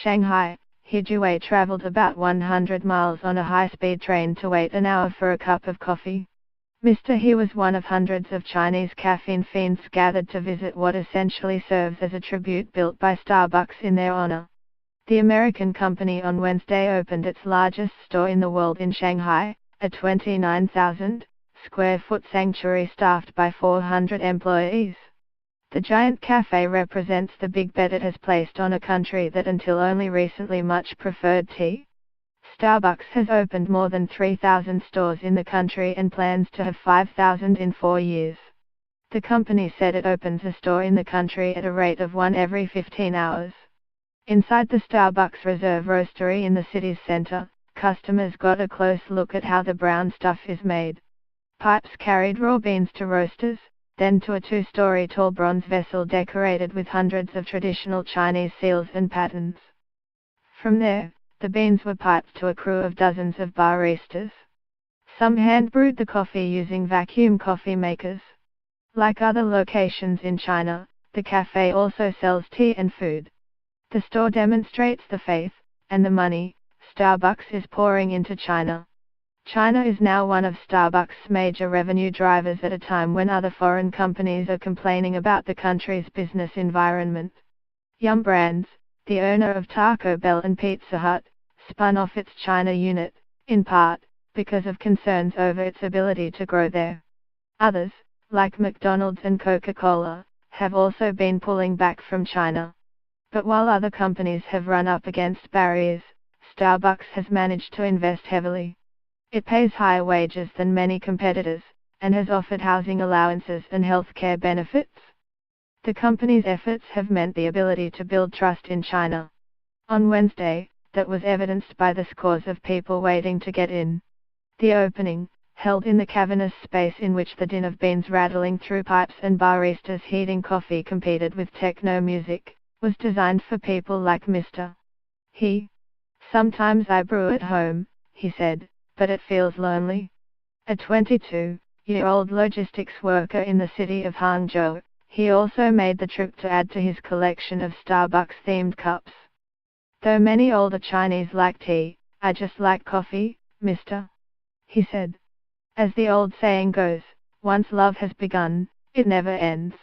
Shanghai, Hijue traveled about 100 miles on a high-speed train to wait an hour for a cup of coffee. Mr. He was one of hundreds of Chinese caffeine fiends gathered to visit what essentially serves as a tribute built by Starbucks in their honor. The American company on Wednesday opened its largest store in the world in Shanghai, a 29,000 square foot sanctuary staffed by 400 employees. The giant cafe represents the big bet it has placed on a country that until only recently much preferred tea. Starbucks has opened more than 3,000 stores in the country and plans to have 5,000 in 4 years. The company said it opens a store in the country at a rate of one every 15 hours. Inside the Starbucks Reserve Roastery in the city's center, customers got a close look at how the brown stuff is made. Pipes carried raw beans to roasters, then to a 2-story tall bronze vessel decorated with hundreds of traditional Chinese seals and patterns. From there, the beans were piped to a crew of dozens of baristas. Some hand-brewed the coffee using vacuum coffee makers. Like other locations in China, the cafe also sells tea and food. The store demonstrates the faith, and the money, Starbucks is pouring into China. China is now one of Starbucks' major revenue drivers at a time when other foreign companies are complaining about the country's business environment. Yum Brands, the owner of Taco Bell and Pizza Hut, spun off its China unit, in part, because of concerns over its ability to grow there. Others, like McDonald's and Coca-Cola, have also been pulling back from China. But while other companies have run up against barriers, Starbucks has managed to invest heavily. It pays higher wages than many competitors, and has offered housing allowances and healthcare benefits. The company's efforts have meant the ability to build trust in China. On Wednesday, that was evidenced by the scores of people waiting to get in. The opening, held in the cavernous space in which the din of beans rattling through pipes and baristas heating coffee competed with techno music, was designed for people like Mr. He. "Sometimes I brew at home," he said, "but it feels lonely." A 22-year-old logistics worker in the city of Hangzhou, he also made the trip to add to his collection of Starbucks-themed cups. "Though many older Chinese like tea, I just like coffee, mister," he said. As the old saying goes, once love has begun, it never ends.